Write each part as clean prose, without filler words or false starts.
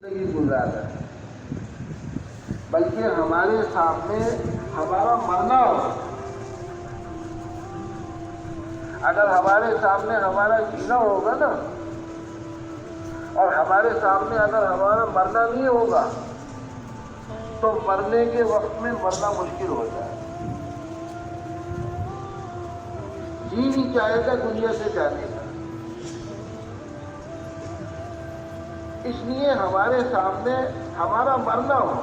زندگی گزارا ہے، بلکہ ہمارے سامنے ہمارا مرنا ہو۔ اگر ہمارے سامنے ہمارا جینا ہوگا نا، اور ہمارے سامنے اگر ہمارا مرنا نہیں ہوگا تو مرنے کے وقت میں مرنا مشکل ہو جائے، جی نہیں چاہے گا دنیا سے جانے کا۔ اس لیے ہمارے سامنے ہمارا مرنا ہو۔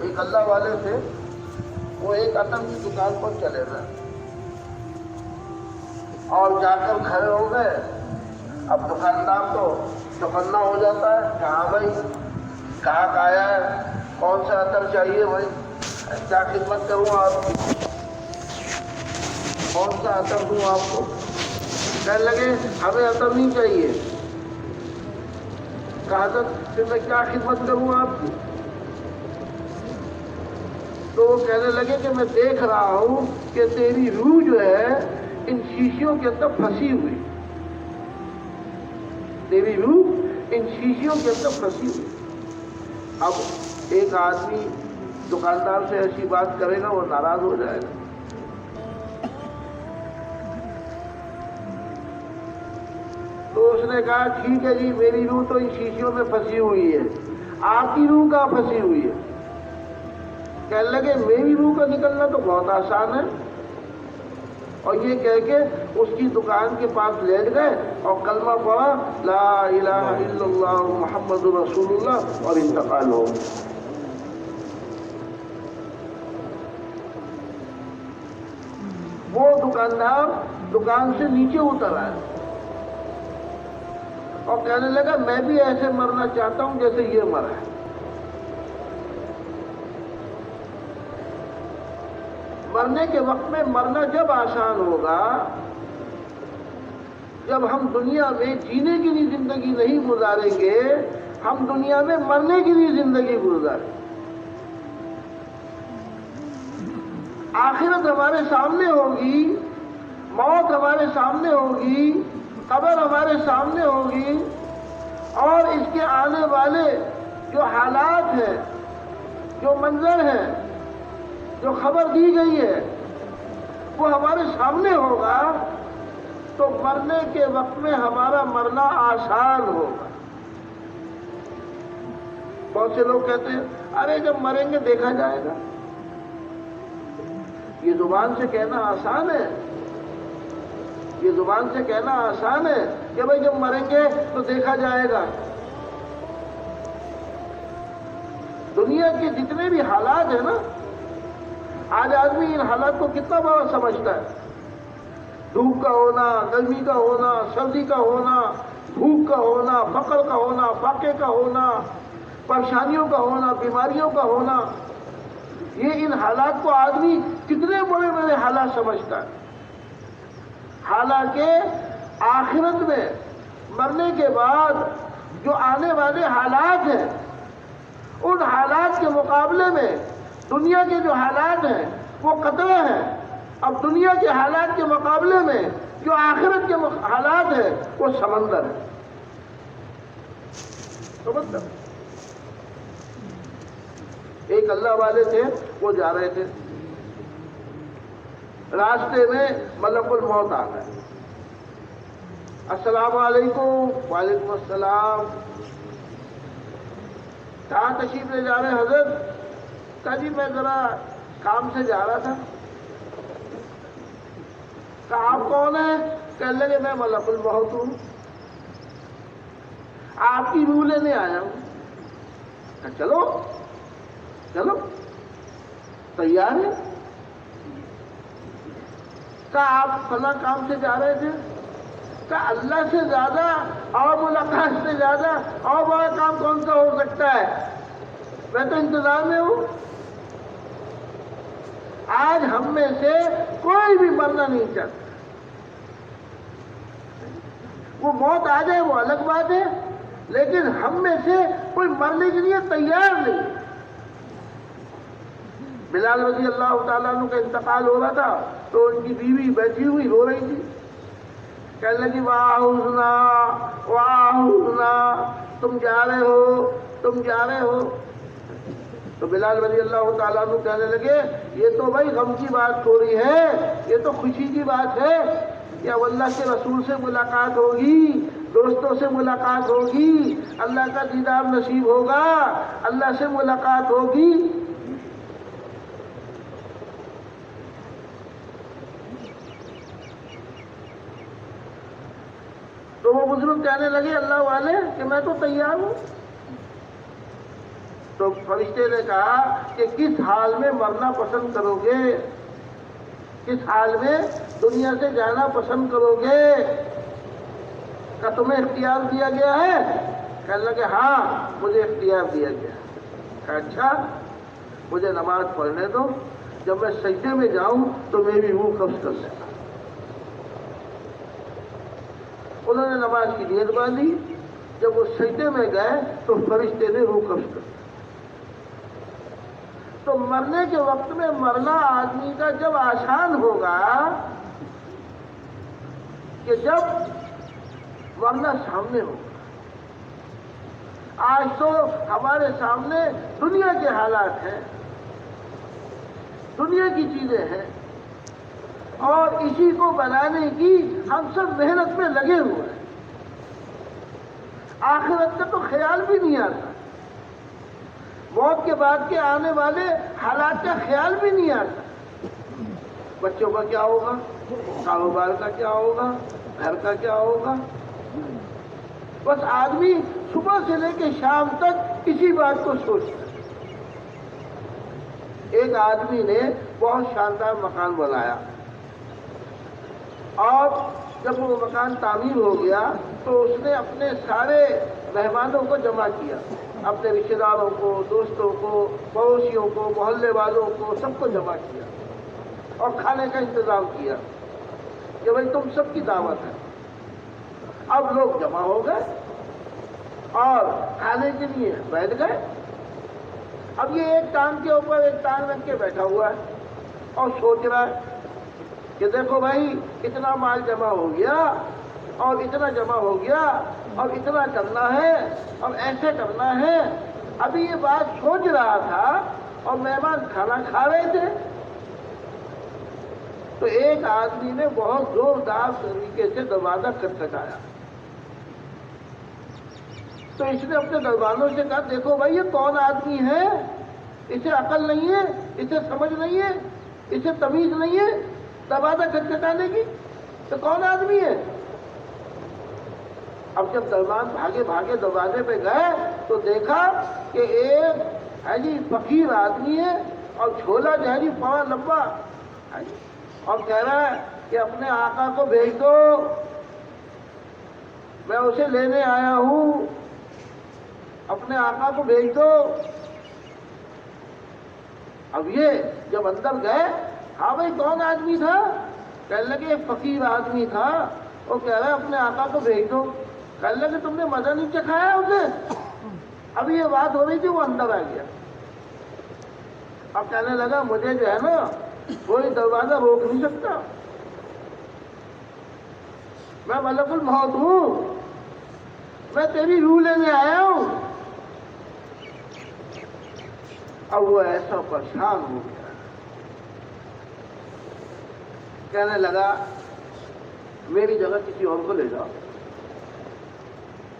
ایک اللہ والے تھے، وہ ایک عطر کی دکان پر چلے گئے اور جا کر کھڑے ہو گئے۔ اب دکاندار تو چوکنا ہو جاتا ہے، کہاں بھائی کہاں کا آیا ہے، کون سا عطر چاہیے بھائی، کیا خدمت کروں آپ کی، کون سا عطر دوں آپ کو؟ کہنے لگے ہمیں عطر نہیں چاہیے۔ کہا تھا پھر میں کیا خدمت کروں آپ کی؟ تو وہ کہنے لگے کہ میں دیکھ رہا ہوں کہ تیری روح جو ہے ان شیشیوں کے اندر پھنسی ہوئی، تیری روح ان شیشیوں کے اندر پھنسی ہوئی۔ اب ایک آدمی دکاندار سے ایسی بات کرے گا، وہ ناراض ہو جائے گا۔ تو اس نے کہا ٹھیک ہے جی، میری روح تو ان شیشیوں میں پھنسی ہوئی ہے، آپ کی روح کہاں پھنسی ہوئی ہے؟ کہنے لگے میری روح کا نکلنا تو بہت آسان ہے، اور یہ کہہ کے اس کی دکان کے پاس لیٹ گئے اور کلمہ پڑھا لا الہ الا اللہ محمد رسول اللہ، اور انتقال ہو گیا۔ وہ دکاندار دکان سے نیچے اتر آیا اور کہنے لگا میں بھی ایسے مرنا چاہتا ہوں جیسے یہ مرا ہے۔ مرنے کے وقت میں مرنا جب آسان ہوگا جب ہم دنیا میں جینے کے لیے زندگی نہیں گزاریں گے، ہم دنیا میں مرنے کے لیے زندگی گزاریں۔ آخرت ہمارے سامنے ہوگی، موت ہمارے سامنے ہوگی، قبر ہمارے سامنے ہوگی، اور اس کے آنے والے جو حالات ہیں، جو منظر ہیں، جو خبر دی گئی ہے، وہ ہمارے سامنے ہوگا۔ تو مرنے کے وقت میں ہمارا مرنا آسان ہوگا۔ بہت سے لوگ کہتے ہیں ارے جب مریں گے دیکھا جائے گا۔ یہ زبان سے کہنا آسان ہے، یہ زبان سے کہنا آسان ہے کہ بھائی جب مریں گے تو دیکھا جائے گا۔ دنیا کے جتنے بھی حالات ہیں نا، آج آدمی ان حالات کو کتنا بڑا سمجھتا ہے۔ دھوپ کا ہونا، گرمی کا ہونا، سردی کا ہونا، بھوک کا ہونا، فقر کا ہونا، فاقے کا ہونا، پریشانیوں کا ہونا، بیماریوں کا ہونا، یہ ان حالات کو آدمی کتنے بڑے بڑے حالات سمجھتا ہے۔ حالانکہ آخرت میں مرنے کے بعد جو آنے والے حالات ہیں، ان حالات کے مقابلے میں دنیا کے جو حالات ہیں وہ قطرے ہیں۔ اب دنیا کے حالات کے مقابلے میں جو آخرت کے حالات ہیں وہ سمندر ہے۔ سمندر۔ ایک اللہ والے تھے، وہ جا رہے تھے، راستے میں ملک الموت آ گئے۔ السلام علیکم۔ وعلیکم السلام۔ کہاں تشریف لے جا رہے ہیں حضرت؟ کہا جی میں ذرا کام سے جا رہا تھا۔ کہا آپ کون ہیں؟ کہنے لگے میں ملک الموت ہوں، آپ کی روح لینے آیا ہوں۔ کہا چلو چلو، تیار ہے؟ کہا آپ فلاں کام سے جا رہے تھے؟ کہا اللہ سے زیادہ اور ملاقات سے زیادہ اور بڑا کام کون سا ہو سکتا ہے، میں تو انتظار میں ہوں۔ آج ہم میں سے کوئی بھی مرنا نہیں چاہتا۔ وہ موت آ جائے وہ الگ بات ہے، لیکن ہم میں سے کوئی مرنے کے لیے تیار نہیں۔ بلال رضی اللہ تعالیٰ عنہ کا انتقال ہو رہا تھا تو ان کی بیوی بیٹھی ہوئی رو رہی تھی، کہنے لگی واہ حزنا واہ حزنا، تم جا رہے ہو، تم جا رہے ہو. تو بلال رضی اللہ تعالیٰ عنہ کہنے لگے یہ تو بھائی غم کی بات تھوڑی ہے، یہ تو خوشی کی بات ہے کہ اب اللہ کے رسول سے ملاقات ہوگی، دوستوں سے ملاقات ہوگی، اللہ کا دیدار نصیب ہوگا، اللہ سے ملاقات ہوگی. تو وہ بزرگ کہنے لگے اللہ والے کہ میں تو تیار ہوں. تو فرشتے نے کہا کہ کس حال میں مرنا پسند کرو گے، کس حال میں دنیا سے جانا پسند کرو گے؟ کیا تمہیں اختیار دیا گیا ہے؟ کہنے لگے ہاں مجھے اختیار دیا گیا. کہا اچھا مجھے نماز پڑھنے دو، جب میں سجدے میں جاؤں تو میری روح قبض کر لینا. انہوں نے نماز کی نیت باندھی، جب وہ سجدے میں گئے تو فرشتے نے روح قبض کر لی. تو مرنے کے وقت میں مرنا آدمی کا جب آسان ہوگا کہ جب مرنا سامنے ہوگا. آج تو ہمارے سامنے دنیا کے حالات ہیں، دنیا کی چیزیں ہیں، اور اسی کو بنانے کی ہم سب محنت میں لگے ہوئے ہیں. آخرت کا تو خیال بھی نہیں آتا، موت کے بعد کے آنے والے حالات کا خیال بھی نہیں آتا. بچوں کا کیا ہوگا، کاروبار کا کیا ہوگا، گھر کا کیا ہوگا. بس آدمی صبح سے لے کے شام تک اسی بات کو سوچتا ہے. ایک آدمی نے بہت شاندار مکان بنایا، اور جب وہ مکان تعمیر ہو گیا تو اس نے اپنے سارے مہمانوں کو جمع کیا، اپنے رشتے داروں کو، دوستوں کو، پڑوسیوں کو، محلے والوں کو، سب کو جمع کیا اور کھانے کا انتظام کیا کہ بھائی تم سب کی دعوت ہے. اب لوگ جمع ہو گئے اور کھانے کے لیے بیٹھ گئے. اب یہ ایک ٹانگ کے اوپر ایک ٹانگ رکھ کے بیٹھا ہوا ہے اور سوچ رہا ہے کہ دیکھو بھائی اتنا مال جمع ہو گیا اور اتنا جمع ہو گیا اور اتنا کرنا ہے اور ایسے کرنا ہے. ابھی یہ بات سوچ رہا تھا اور مہمان کھانا کھا رہے تھے. تو ایک آدمی نے بہت زوردار طریقے سے دروازہ کھٹکھٹایا. تو اس نے اپنے دربانوں سے کہا دیکھو بھائی یہ کون آدمی ہے، اسے عقل نہیں ہے، اسے سمجھ نہیں ہے، اسے تمیز نہیں ہے دروازہ کھٹکھٹانے کی، تو کون آدمی ہے؟ اب جب دربان بھاگے بھاگے دروازے پہ گئے تو دیکھا کہ ایک ہے جی فقیر آدمی ہے اور جھولا جو ہے جی پاؤں لمبا ہے جی، اور کہہ رہا ہے کہ اپنے آقا کو بھیج دو، میں اسے لینے آیا ہوں، اپنے آقا کو بھیج دو. اب یہ جب اندر گئے، ہاں بھائی کون آدمی تھا؟ کہنے لگے ایک فقیر آدمی تھا، وہ کہہ رہا ہے اپنے آقا کو بھیج دو. کہنے لگے تم نے مزہ نہیں چکھایا اسے؟ اب یہ بات ہو رہی تھی، وہ اندر آ گیا. اب کہنے لگا مجھے جو ہے نا کوئی دروازہ روک نہیں سکتا، میں ملک الموت ہوں، میں تیری روح لینے آیا ہوں. اب وہ ایسا پریشان ہو گیا، کہنے لگا میری جگہ کسی اور کو لے جاؤ.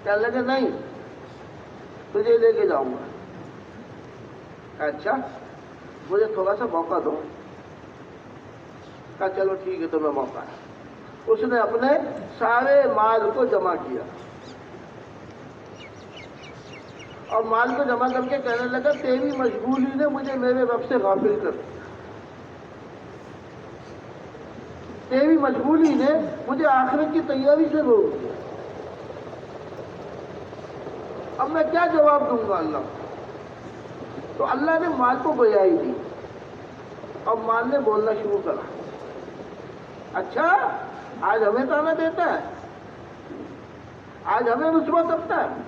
کہنے لگے نہیں تجھے لے کے جاؤں گا. اچھا مجھے تھوڑا سا موقع دو. کہا چلو ٹھیک ہے تمہیں موقع ہے. اس نے اپنے سارے مال کو جمع کیا اور مال کو جمع کر کے کہنے لگا تیری مشغولی نے مجھے میرے رب سے غافل کر دیا، تیری مشغولی نے مجھے آخرت کی تیاری سے روک دیا. اب میں کیا جواب دوں گا اللہ کو؟ تو اللہ نے مال کو گویائی دی اور مال نے بولنا شروع کرا. اچھا آج ہمیں تانا دیتا ہے، آج ہمیں رسوا کرتا ہے،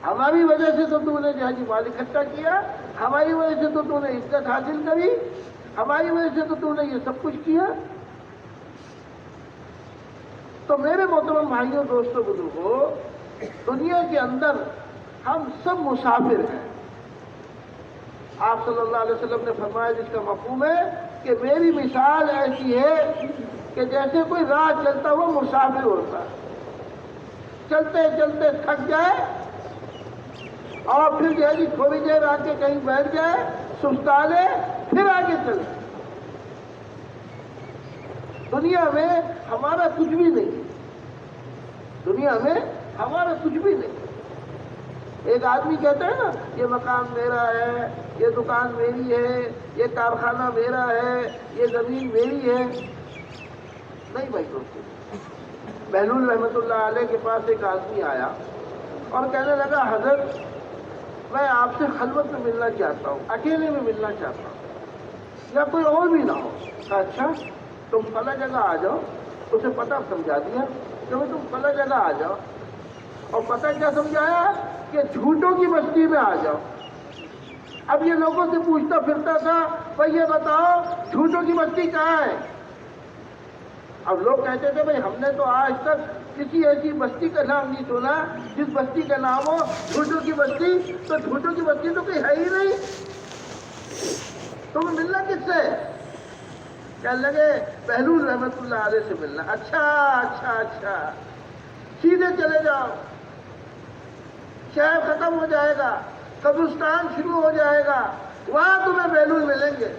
ہماری وجہ سے تو نے جہاں جی مال اکٹھا کیا، ہماری وجہ سے تو نے عزت حاصل کری، ہماری وجہ سے تو نے یہ سب کچھ کیا. تو میرے محترم بھائیوں دوستوں بزرگوں، دنیا کے اندر ہم سب مسافر ہیں. آپ صلی اللہ علیہ وسلم نے فرمایا جس کا مفہوم ہے کہ میری مثال ایسی ہے کہ جیسے کوئی راہ چلتا ہوا مسافر ہوتا ہے. چلتے چلتے تھک جائے اور پھر جو ہے تھوڑی دیر آ کے کہیں بیٹھ جائے, سستا لے, پھر آگے چلے. دنیا میں ہمارا کچھ بھی نہیں, دنیا میں ہمارا کچھ بھی نہیں. ایک آدمی کہتا ہے نا یہ مکان میرا ہے, یہ دکان میری ہے, یہ کارخانہ میرا ہے, یہ زمین میری ہے. نہیں بھائی دوستو, بہلول رحمۃ اللہ علیہ کے پاس ایک آدمی آیا اور کہنے لگا حضرت میں آپ سے خلوت میں ملنا چاہتا ہوں, اکیلے میں ملنا چاہتا ہوں, یا کوئی اور بھی نہ ہو. کہا اچھا تم فلاں جگہ آ جاؤ. اسے پتہ سمجھا دیا کہ بھائی تم فلاں جگہ آ جاؤ. اور پتہ کیا سمجھایا کہ جھوٹوں کی بستی میں آ جاؤ. اب یہ لوگوں سے پوچھتا پھرتا تھا بھائی یہ بتاؤ جھوٹوں کی بستی کہاں ہے. اب لوگ کہتے تھے بھائی ہم نے تو آج تک کسی ایسی بستی کا نام نہیں سنا جس بستی کا نام ہو جھوٹوں کی بستی. تو جھوٹوں کی بستی تو کوئی ہے ہی نہیں, تمہیں ملنا کس سے؟ کہنے لگے بہلول رحمۃ اللہ علیہ سے ملنا. اچھا اچھا اچھا, سیدھے چلے جاؤ, شہر ختم ہو جائے گا, قبرستان شروع ہو جائے گا, وہاں تمہیں بہلول ملیں گے.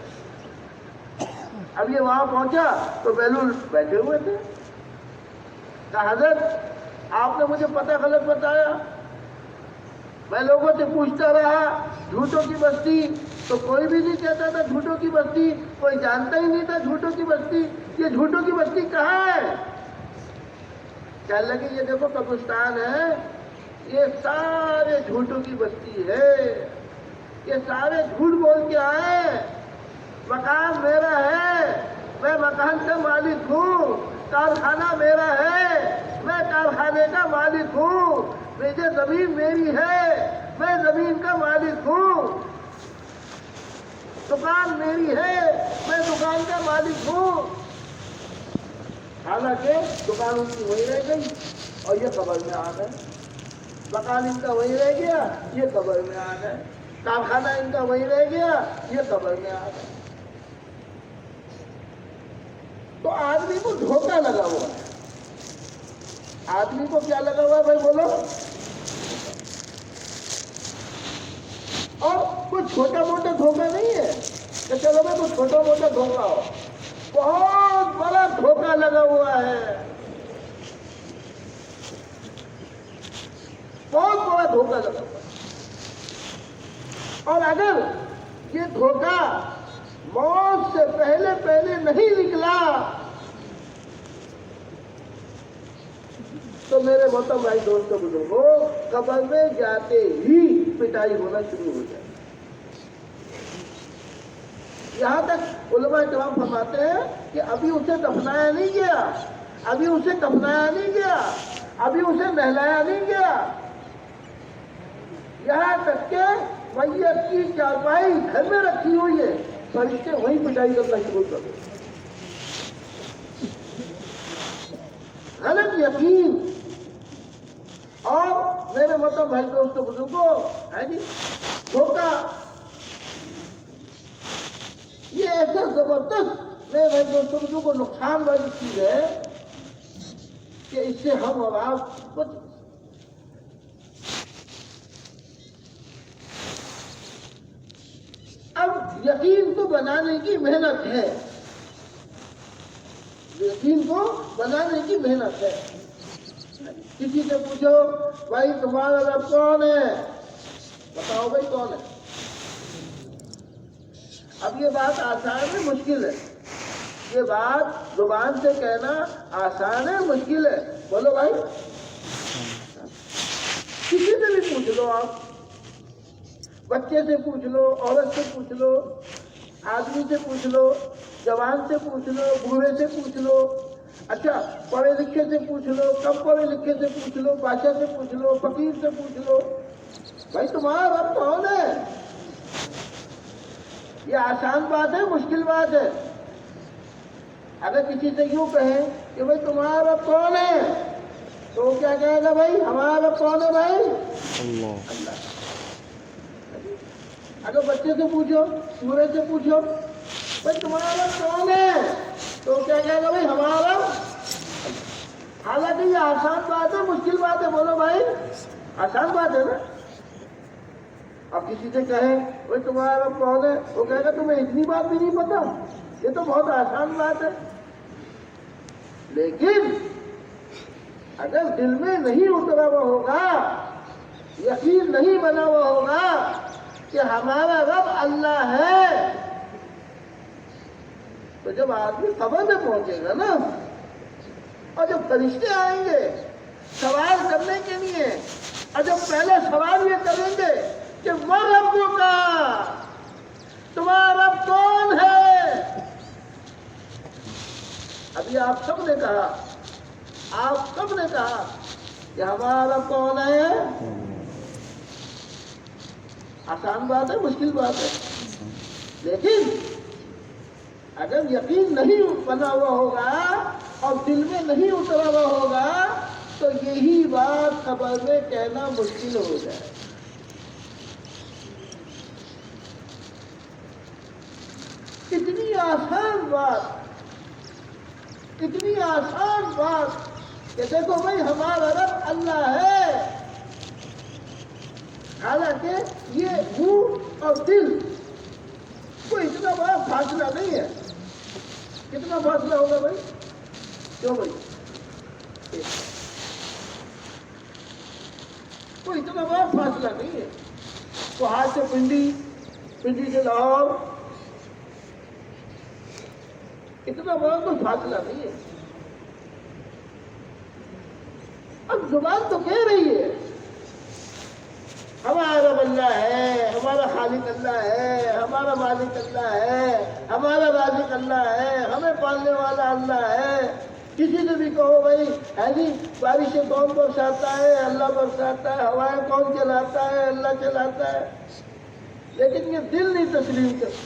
اب یہ وہاں پہنچا تو بہلول بیٹھے ہوئے تھے. کہا حضرت آپ نے مجھے پتہ غلط بتایا, میں لوگوں سے پوچھتا رہا جھوٹوں کی بستی, تو کوئی بھی نہیں کہتا تھا جھوٹوں کی بستی, کوئی جانتا ہی نہیں تھا جھوٹوں کی بستی. یہ جھوٹوں کی بستی کہاں ہے؟ کہنے لگے یہ دیکھو قبرستان ہے, یہ سارے جھوٹوں کی بستی ہے, یہ سارے جھوٹ بول کے آئے. مکان میرا ہے, میں مکان کا مالک ہوں. کارخانہ میرا ہے, میں کارخانے کا مالک ہوں. مجھے زمین میری ہے, میں زمین کا مالک ہوں. دکان میری ہے, میں دکان کا مالک ہوں. حالانکہ دکان ان کی وہی رہ گئی اور یہ قبر میں آ گئے. مکان ان کا وہی رہ گیا, یہ قبر میں آ گئے. کارخانہ ان کا وہی رہ گیا, یہ قبر میں آ گئے. تو آدمی کو دھوکہ لگا ہوا ہے. آدمی کو کیا لگا ہوا ہے بھائی بولو؟ اور کوئی چھوٹا موٹا دھوکہ نہیں ہے کہ چلو میں کوئی چھوٹا موٹا دھوکہ ہو, بہت بڑا دھوکہ لگا ہوا ہے. بہت بڑا دھوکہ لگا ہوا ہے. اور اگر یہ دھوکہ موت سے پہلے پہلے نہیں نکلا تو میرے محترم بھائی دوستوں بزرگوں, قبر میں جاتے ہی پٹائی ہونا شروع ہو جائے. یہاں تک علماء کرام فرماتے ہیں کہ ابھی اسے دفنایا نہیں گیا, ابھی اسے کفنایا نہیں گیا, ابھی اسے نہلایا نہیں گیا, یہاں تک کہ میت کی چارپائی گھر میں رکھی ہوئی ہے, فرشتے وہیں پٹائی کرنا شروع کر دیں. غلط یقین. اور میرے مطلب بھائی دوستوں بزرگوں ہے جی دھوکہ, یہ ایسا زبردست میرے بھائی دوستوں بزرگوں کو نقصان والی چیز ہے کہ اس سے ہم اور آپ بچ. اب یقین کو بنانے کی محنت ہے, یقین کو بنانے کی محنت ہے. کسی سے پوچھو بھائی تمہارا رب کون ہے, بتاؤ بھائی کون ہے. اب یہ بات آسان ہے مشکل ہے, یہ بات زبان سے کہنا آسان ہے مشکل ہے. بولو بھائی, کسی سے بھی پوچھ لو, آپ بچے سے پوچھ لو, عورت سے پوچھ لو, آدمی سے پوچھ لو, جوان سے پوچھ لو, بوڑھے سے پوچھ لو, اچھا پڑھے لکھے سے پوچھ لو, کم پڑھے لکھے سے پوچھ لو, بادشاہ سے پوچھ لو, فقیر سے پوچھ لو, بھائی تمہارا رب کون ہے. یہ آسان بات ہے مشکل بات ہے. اگر کسی سے یوں کہیں کہ بھائی تمہارا رب کون ہے, تو وہ کیا کہے گا بھائی ہمارا رب کون ہے بھائی؟ اللہ. اللہ. اگر بچے سے پوچھو، سورج سے پوچھو بھائی تمہارا رب کون ہے، تو کیا کہے گا بھائی ہمارا رب. حالانکہ یہ آسان بات ہے، مشکل بات ہے، بولو بھائی آسان بات ہے نا. اب کسی سے کہیں بھائی تمہارا رب کون ہے، وہ کہے گا تمہیں اتنی بات بھی نہیں پتا، یہ تو بہت آسان بات ہے. لیکن اگر دل میں نہیں اترا ہوا ہوگا، یقین نہیں بنا ہوا ہوگا کہ ہمارا رب اللہ ہے، تو جب آدمی قبر میں پہنچے گا نا، اور جب فرشتے آئیں گے سوال کرنے کے لیے، اور جب پہلے سوال یہ کریں گے کہ وہ رب کا، تمہارا رب کون ہے. ابھی آپ سب نے کہا کہ ہمارا رب کون ہے. آسان بات ہے، مشکل بات ہے. لیکن اگر یقین نہیں بنا ہوا ہوگا اور دل میں نہیں اترا ہوا ہوگا تو یہی بات قبر میں کہنا مشکل ہو جائے. اتنی آسان بات کہ دیکھو بھائی ہمارا رب اللہ ہے. حالانکہ یہ منہ اور دل کوئی اتنا بڑا فاصلہ نہیں ہے. کتنا فاصلہ ہوگا بھائی؟ کیوں بھائی؟ کوئی اتنا بڑا فاصلہ نہیں ہے. تو ہاتھ سے پنڈی سے لاہور، اتنا بڑا کوئی فاصلہ نہیں ہے. اب زبان تو کہہ رہی ہے ہمارا رب اللہ ہے، ہمارا خالق اللہ ہے، ہمارا مالک اللہ ہے، ہمارا رازق اللہ ہے، ہمیں پالنے والا اللہ ہے. کسی سے بھی کہو بھائی ہے جی بارشیں کون برساتا ہے؟ اللہ برساتا ہے. ہوائیں کون چلاتا ہے؟ اللہ چلاتا ہے. لیکن یہ دل نہیں تسلیم کرتا.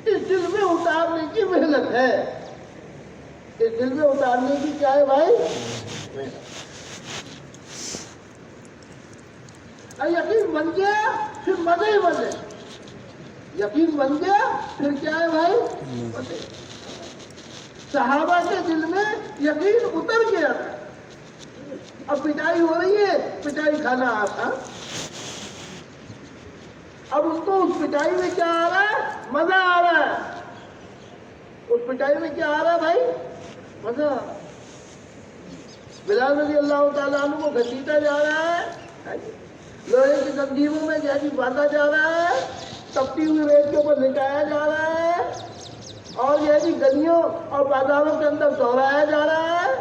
اس دل میں اتارنے کی محنت ہے. اس دل میں اتارنے کی کیا ہے بھائی؟ یقین بن گیا پھر مزے ہی مزے. یقین بن گیا پھر کیا ہے بھائی؟ مزے. صحابہ کے دل میں یقین اتر گیا تھا. اب پٹائی ہو رہی ہے، پٹائی کھانا آسان. اب ان کو اس پٹائی میں کیا آ رہا ہے؟ مزہ آ رہا ہے. اس پٹائی میں کیا آ رہا ہے بھائی؟ مزہ. بلال رضی اللہ تعالیٰ عنہ کو گھسیٹا جا رہا ہے، لوہے کی زنجیروں میں جیسی باندھا جا رہا ہے، تپتی ہوئی ریت کے اوپر لٹایا جا رہا ہے، اور یہ بھی گلیوں اور بازاروں کے اندر دوڑایا جا رہا ہے.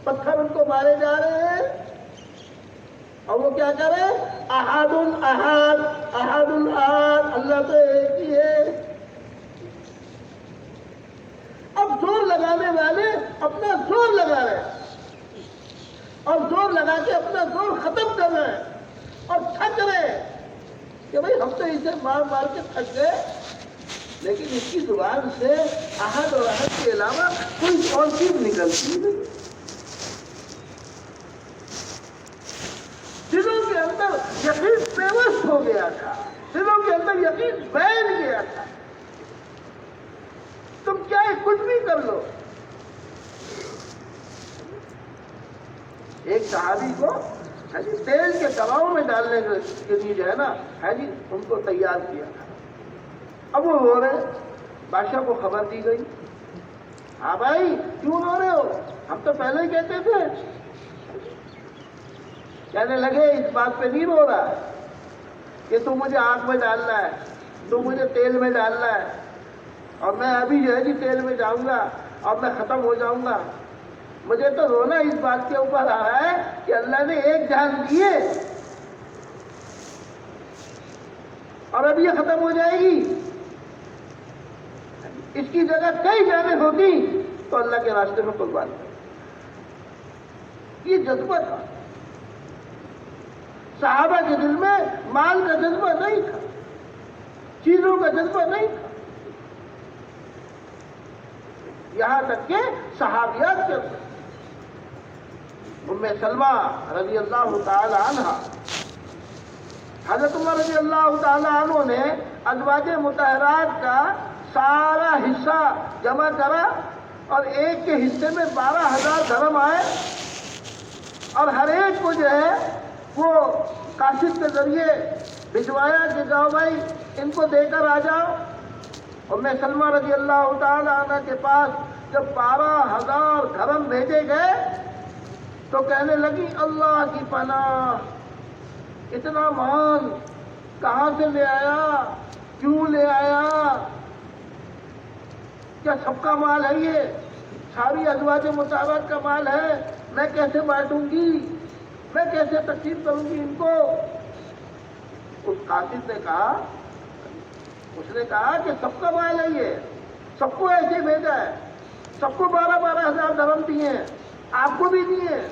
پتھر ان کو مارے جا رہے ہیں، اور وہ کیا کرے؟ احد الاحد احد الاحد، اللہ تو ایک ہی ہے. اب زور لگانے والے اپنا زور لگا رہے ہیں، اور زور لگا کے اپنا زور ختم کر رہے ہیں، اور تھک رہے کہ بھائی ہم تو اسے مار مار کے تھک گئے. لیکن اس کی زبان سے احد اور احد کے علاوہ کوئی اور چیز نکلتی نہیں. دلوں کے اندر یقین پیوست ہو گیا تھا، دلوں کے اندر یقین بیٹھ گیا تھا. تم چاہے کچھ بھی کر لو. ایک صحابی کو تیل کے کباؤ میں ڈالنے کے لیے جو ہے نا ان کو تیار کیا تھا. اب وہ رو رہے، بادشاہ کو خبر دی گئی. ہاں بھائی کیوں رو رہے ہو؟ ہم تو پہلے ہی کہتے تھے. کہنے لگے اس بات پہ نہیں رو رہا کہ تو مجھے آگ میں ڈالنا ہے، تو مجھے تیل میں ڈالنا ہے، اور میں ابھی جو ہے تیل میں جاؤں گا اور میں ختم ہو جاؤں گا. مجھے تو رونا اس بات کے اوپر آ رہا ہے کہ اللہ نے ایک جان دی ہے اور اب یہ ختم ہو جائے گی. اس کی جگہ کئی جانیں ہوتی تو اللہ کے راستے میں قربان کر. یہ جذبہ تھا. صحابہ کے دل میں مال کا جذبہ نہیں تھا، چیزوں کا جذبہ نہیں تھا. یہاں تک کہ صحابیات کے اندر ام سلمہ رضی اللہ تعالی عنہ، حضرت عمر رضی اللہ تعالی عنہ نے ازواج مطہرات کا سارا حصہ جمع کرا اور ایک کے حصے میں 12,000 درہم آئے اور ہر ایک کو جو ہے وہ قاصد کے ذریعے بھجوایا کہ جاؤ بھائی ان کو دے کر آ جاؤ۔ ام سلمہ رضی اللہ تعالی عنہ کے پاس جب 12,000 درہم بھیجے گئے تو کہنے لگی اللہ کی پناہ، اتنا مال کہاں سے لے آیا، کیوں لے آیا، کیا سب کا مال ہے، یہ ساری ازواج مطہرات کا مال ہے، میں کیسے بانٹوں گی، میں کیسے تقسیم کروں گی ان کو؟ اس قاصد نے کہا، اس نے کہا کہ سب کا مال ہے، یہ سب کو ایسے بھیجا ہے، سب کو 12,000 درہم دیے ہیں، آپ کو بھی دیے ہیں۔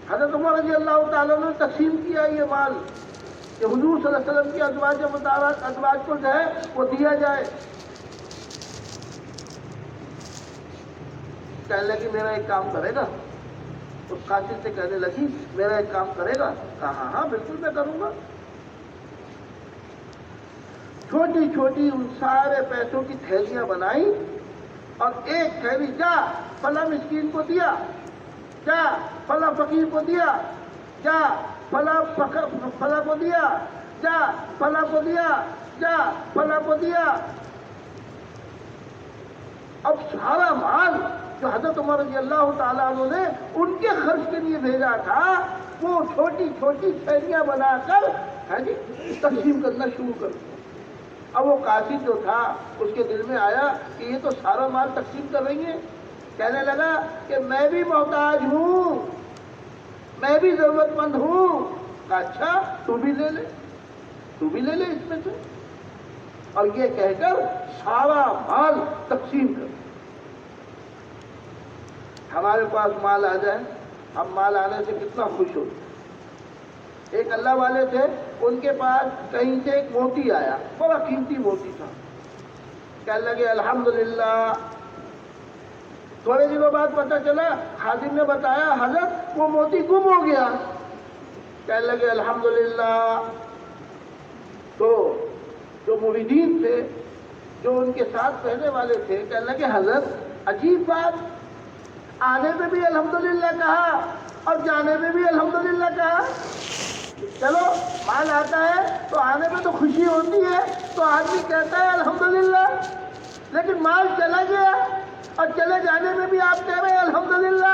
حضرت عمر رضی اللہ تعالیٰ نے تقسیم کیا یہ مال کہ حضور صلی اللہ علیہ وسلم کی ازواج مطہرات ازواج کو جو ہے وہ دیا جائے۔ کہنے لگی میرا ایک کام کرے گا، اس قاصد سے کہنے لگی میرا ایک کام کرے گا؟ کہا ہاں بالکل میں کروں گا۔ چھوٹی چھوٹی ان سارے پیسوں کی تھیلیاں بنائی اور ایک تھیلی جا فلاں مسکین کو دیا، جا فلاں فقیر کو دیا، جا فلاں کو دیا، جا فلاں کو دیا، جا فلاں کو دیا۔ اب سارا مال جو حضرت عمر رضی اللہ تعالیٰ عنہ نے ان کے خرچ کے لیے بھیجا تھا وہ چھوٹی چھوٹی تھیلیاں بنا کر تقسیم کرنا شروع کر دیا۔ اب وہ قاصد جو تھا اس کے دل میں آیا کہ یہ تو سارا مال تقسیم کر رہی ہیں، کہنے لگا کہ میں بھی محتاج ہوں، میں بھی ضرورت مند ہوں۔ کہا اچھا تو بھی لے لے، تو بھی لے لے اس میں سے، اور یہ کہہ کر سارا مال تقسیم کر۔ ہمارے پاس مال آ جائے، ہم مال آنے سے کتنا خوش ہوتے۔ ایک اللہ والے تھے، ان کے پاس کہیں سے ایک موتی آیا، بڑا قیمتی موتی تھا، کہنے لگے الحمدللہ۔ تھوڑے دنوں بعد پتہ چلا، خادم نے بتایا حضرت وہ موتی گم ہو گیا، کہنے لگے الحمدللہ۔ تو جو مریدین تھے، جو ان کے ساتھ رہنے والے تھے، کہنے لگے حضرت عجیب بات، آنے میں بھی الحمدللہ کہا اور جانے میں بھی الحمدللہ کہا۔ چلو مال آتا ہے تو آنے میں تو خوشی ہوتی ہے تو آدمی کہتا ہے الحمدللہ، لیکن مال چلا گیا اور چلے جانے میں بھی آپ کہہ رہے ہیں الحمدللہ۔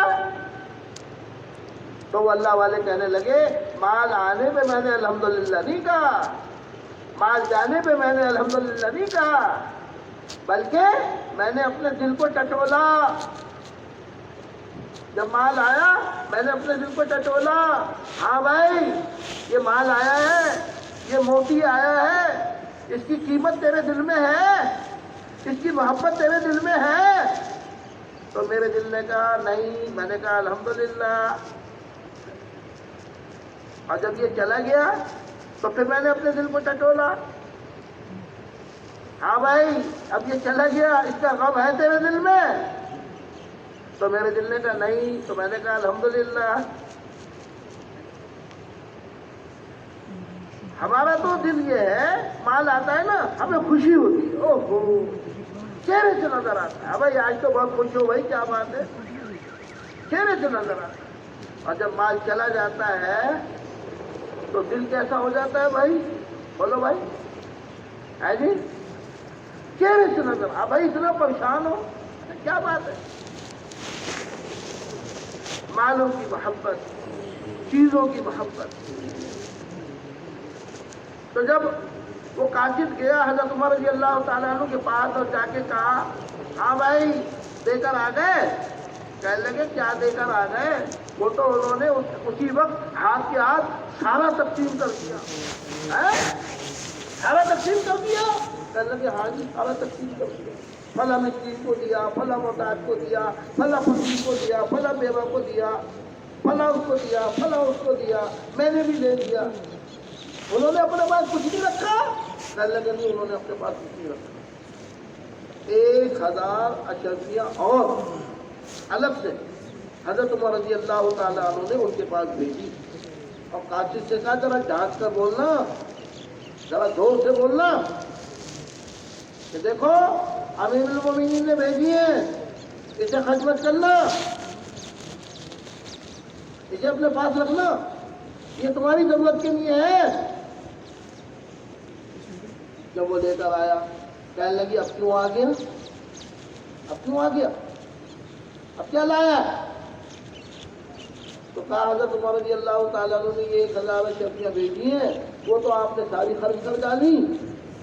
تو وہ اللہ والے کہنے لگے مال آنے پہ میں نے الحمدللہ نہیں کہا، مال جانے پہ میں نے الحمدللہ نہیں کہا، بلکہ میں نے اپنے دل کو ٹٹولا۔ جب مال آیا میں نے اپنے دل کو ٹٹولا، ہاں بھائی یہ مال آیا ہے، یہ موتی آیا ہے، اس کی قیمت تیرے دل میں ہے، اس کی محبت تیرے دل میں ہے۔ تو میرے دل نے کہا نہیں، میں نے کہا الحمدللہ۔ اور جب یہ چلا گیا تو پھر میں نے اپنے دل کو ٹٹولا، ہاں بھائی اب یہ چلا گیا، اس کا غم ہے تیرے دل میں؟ تو میرے دل نے کہا نہیں، تو میں نے کہا الحمدللہ۔ ہمارا تو دل یہ ہے، مال آتا ہے نا ہمیں خوشی ہوتی ہے، اوہ ہو چہرے سے نظر آتا ہے، بھائی آج تو بہت خوش ہو، بھائی کیا بات ہے، چہرے سے نظر آتا ہے۔ اور جب مال چلا جاتا ہے تو دل کیسا ہو جاتا ہے بھائی، بولو بھائی، ہے جی، چہرے سے نظر آ، بھائی اتنا پریشان ہو، کیا بات ہے۔ مالوں کی محبت، چیزوں کی محبت۔ تو جب وہ قاصد گیا حضرت عمر رضی اللہ تعالیٰ عنہ کے پاس اور جا کے کہا ہاں بھائی دے کر آ گئے، کہنے لگے کیا دے کر آ گئے؟ وہ تو انہوں نے اسی وقت ہاتھ کے ہاتھ سارا تقسیم کر دیا، سارا تقسیم کر دیا۔ کہنے لگے ہاں جی سارا تقسیم کر دیا، فلاں مسکین کو دیا، فلاں محتاج کو دیا، فلاں فقیر کو دیا، فلاں بیوہ کو دیا، فلاں اس کو دیا، فلاں اس کو دیا، میں نے بھی لے لیا۔ انہوں نے اپنے پاس کچھ نہیں رکھا؟ کہنے لگے نہیں انہوں نے اپنے پاس کچھ نہیں رکھا۔ 1000 اشرفیاں اور الگ سے حضرت عمر رضی اللہ تعالیٰ عنہ نے ان کے پاس بھیجی، اور قاصد سے کہا ذرا ڈھانک کر بولنا، ذرا زور سے بولنا کہ دیکھو امیر المومنین نے بھیجی ہے، اسے خرچ مت کرنا، اسے اپنے پاس رکھنا، یہ تمہاری ضرورت کے لیے ہے۔ جب وہ لے کر آیا کہنے لگی اب کیوں آ گیا، اب کیوں آ گیا، اب کیا لایا؟ تو کہا حضرت عمر رضی اللہ تعالیٰ عنہ نے یہ 1000 اشرفیاں بھیجی ہیں، وہ تو آپ نے ساری خرچ کر ڈالی،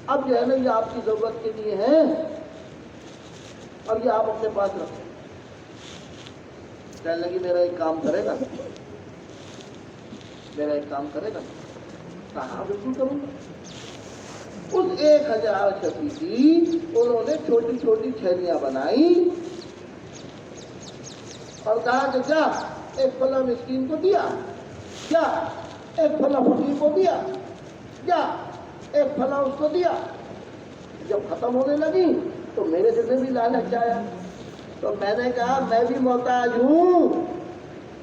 اب جو ہے نا یہ آپ کی ضرورت کے لیے ہے اور یہ آپ اپنے پاس رکھیں۔ کہنے لگی میرا ایک کام کرے گا، میرا ایک کام کرے گا؟ کہاں بالکل کروں گا۔ اس 1000 اشرفی کی انہوں نے چھوٹی چھوٹی چھیلیاں بنائی اور کہا کہ جا ایک فلاں مسکین کو دیا، جا ایک فلاں فقیر کو دیا، جا ایک فلاں اس کو دیا۔ جب ختم ہونے لگی تو میرے دل میں بھی لالچ آیا، تو میں نے کہا میں بھی محتاج ہوں۔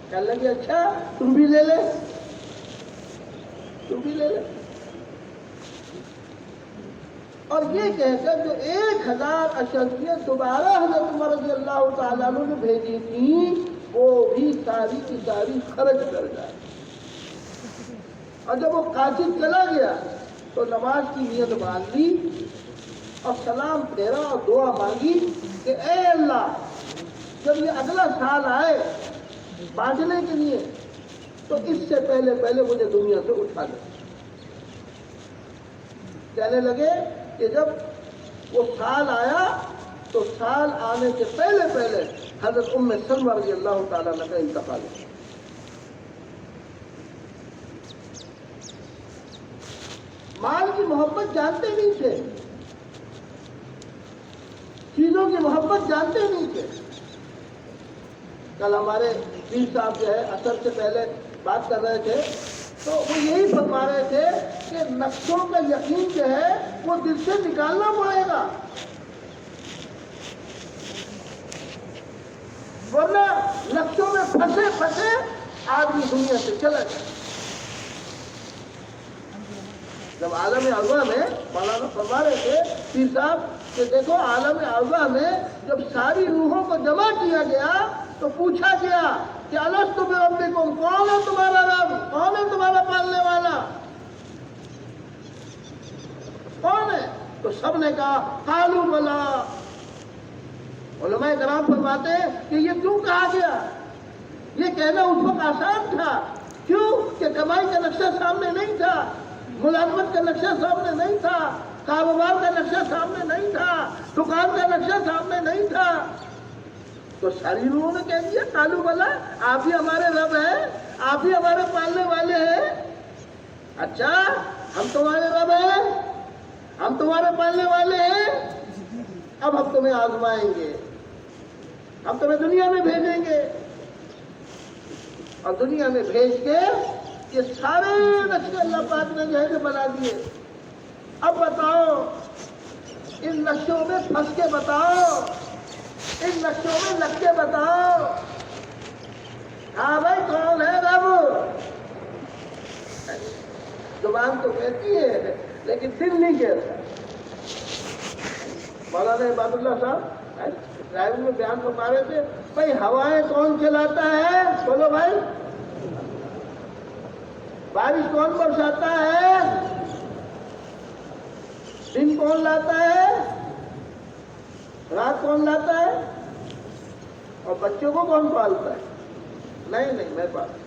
کہنے لگی اچھا تم بھی لے لے، تم بھی لے لے۔ اور یہ کہہ کر جو 1000 اشرفیاں دوبارہ حضرت عمر رضی اللہ تعالیٰ عنہ نے بھیجی تھی وہ بھی ساری کی ساری خرچ کر جائے۔ اور جب وہ قاصد چلا گیا تو نماز کی نیت باندھ لی اور سلام پھیرا اور دعا مانگی کہ اے اللہ جب یہ اگلا سال آئے بانٹنے کے لیے تو اس سے پہلے مجھے دنیا سے اٹھا دے۔ کہنے لگے کہ جب وہ سال آیا تو سال آنے سے پہلے حضرت ام سلمہ رضی اللہ تعالیٰ عنہ کا انتقال ہوا۔ مال کی محبت جانتے نہیں تھے، چیزوں کی محبت جانتے نہیں تھے۔ کل ہمارے پیر صاحب جو ہے اثر سے پہلے بات کر رہے تھے تو وہ یہی فرما رہے تھے کہ نقشوں کا یقین جو ہے وہ دل سے نکالنا پڑے گا، ورنہ نقشوں میں پھنسے آدمی دنیا سے چلا جائے۔ جب عالم ارواح میں مولانا فرما رہے تھے پیر صاحب کہ دیکھو عالم ارواح میں جب ساری روحوں کو جمع کیا گیا تو پوچھا گیا کہ الست بربکم، کون ہے تمہارا رب، کون ہے تمہارا پالنے والا، کون ہے؟ تو سب نے کہا قالوا بلا۔ علماء کرام فرماتے ہیں کہ یہ کیوں کہا گیا؟ یہ کہنا اس وقت آسان تھا، کیوں کہ کمائی کا نقشہ سامنے نہیں تھا، ملازمت کا نقشہ سامنے نہیں تھا، کاروبار کا نقشہ سامنے نہیں تھا، دکان کا نقشہ سامنے نہیں تھا۔ تو ساری روحوں نے کہہ دیا قالوا بلا، آپ ہی ہمارے رب ہیں، آپ ہی ہمارے پالنے والے ہیں۔ اچھا ہم تمہارے رب ہیں، ہم تمہارے پالنے والے ہیں، اب ہم تمہیں آزمائیں گے، ہم تمہیں دنیا میں بھیجیں گے، اور دنیا میں بھیج کے یہ سارے نقشے اللہ پاک نے جو ہے بنا دیے۔ اب بتاؤ ان نقشوں میں پھنس کے بتاؤ، ان نقشوں میں لگ کے بتاؤ، ہاں بھائی کون ہے رب؟ زبان تو کہتی ہے لیکن دل نہیں کہتا۔ مولانا عباد اللہ صاحب ڈرائیونگ میں بیان فرما رہے تھے بھائی ہوائیں کون چلاتا ہے؟ بولو بھائی، بارش کون برساتا ہے؟ دن کون لاتا ہے؟ رات کون لاتا ہے؟ اور بچوں کو کون پالتا ہے؟ نہیں میں پالتا۔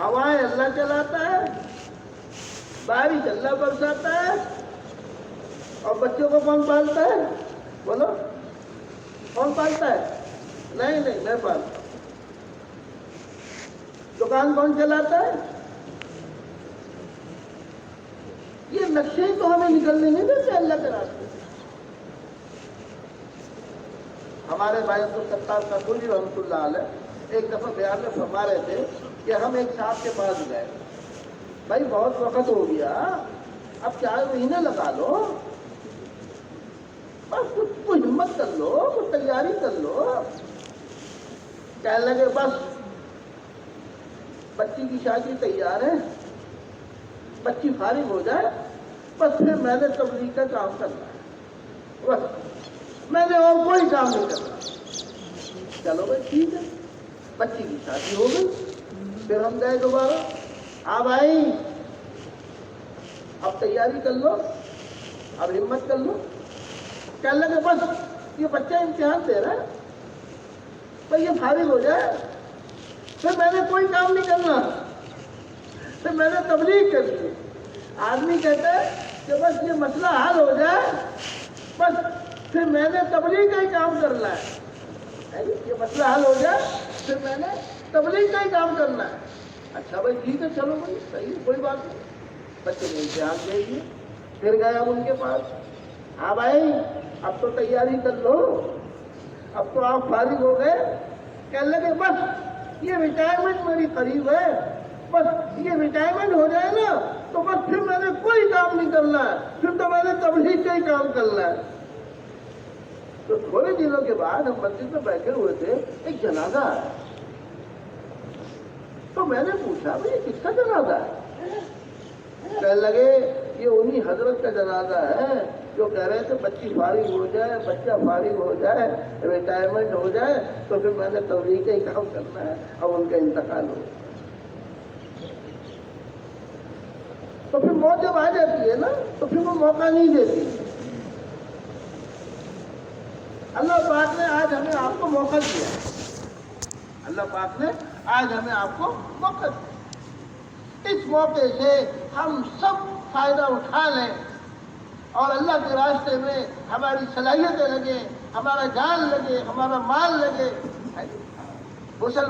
ہوائیں اللہ چلاتا ہے، بارش اللہ برساتا ہے، اور بچوں کو کون پالتا ہے؟ بولو کون پالتا ہے؟ نہیں میں پالتا۔ دکان کون چلاتا ہے؟ یہ نقشے تو ہمیں نکلنے نہیں دیتے اللہ کے راستے۔ ہمارے بھائی عبدالستار کاکولی رحمۃ اللہ علیہ ایک دفعہ بیان میں فرما رہے تھے کہ ہم ایک صاحب کے پاس گئے، بھائی بہت وقت ہو گیا، اب 4 مہینے لگا لو، بس کچھ ہمت کر لو، کچھ تیاری کر لو. کہنے لگے بس بچی کی شادی تیار ہے، بچی فارغ ہو جائے بس پھر میں نے تبلیغ کا کام کرنا ہے، بس میں نے اور کوئی کام نہیں کرنا. چلو بھائی ٹھیک ہے، بچی کی شادی ہو گئی. پھر ہم گئے دوبارہ. ہاں بھائی اب تیاری کر لو، اب ہمت کر لو. کہنے لگے بس یہ بچہ امتحان دے رہا ہے، بھائی یہ فارغ ہو جائے پھر میں نے کوئی کام نہیں کرنا، پھر میں نے تبلیغ کر دی. آدمی کہتا ہے کہ بس یہ مسئلہ حل ہو جائے بس پھر میں نے تبلیغ کا ہی کام کرنا ہے. یہ مسئلہ حل ہو جائے پھر میں نے تبلیغ کا ہی کام کرنا ہے. اچھا بھائی ٹھیک ہے، چلو بھائی صحیح، کوئی بات نہیں. بچے نے امتحان دے دیے. پھر گئے ہم ان کے پاس. ہاں بھائی اب تو تیاری کر لو، اب تو آپ فارغ ہو گئے. کہنے لگے بس یہ ریٹائرمنٹ میری قریب ہے، بس یہ ریٹائرمنٹ ہو جائے نا تو بس پھر میں نے کوئی کام نہیں کرنا ہے، پھر تو میں نے تبلیغ کا ہی کام کرنا ہے. تو تھوڑے دنوں کے بعد ہم مسجد میں بیٹھے ہوئے تھے، ایک جنازہ ہے. تو میں نے پوچھا بھائی یہ کس کا جنازہ ہے؟ کہنے لگے یہ انہی حضرت کا جنازہ ہے جو کہہ رہے تھے بچی فارغ ہو جائے، بچہ فارغ ہو جائے، ریٹائرمنٹ ہو جائے تو پھر میں نے تبلیغ کا ہی کام کرنا ہے. اب ان کا انتقال ہو گیا. تو پھر موت جب آ جاتی ہے نا تو پھر وہ موقع نہیں دیتی. اللہ پاک نے آج ہمیں آپ کو موقع دیا. اللہ پاک نے آج ہمیں آپ کو موقع دیا. اس موقع سے ہم سب فائدہ اٹھا لیں اور اللہ کے راستے میں ہماری صلاحیتیں لگے، ہمارا جان لگے، ہمارا مال لگے.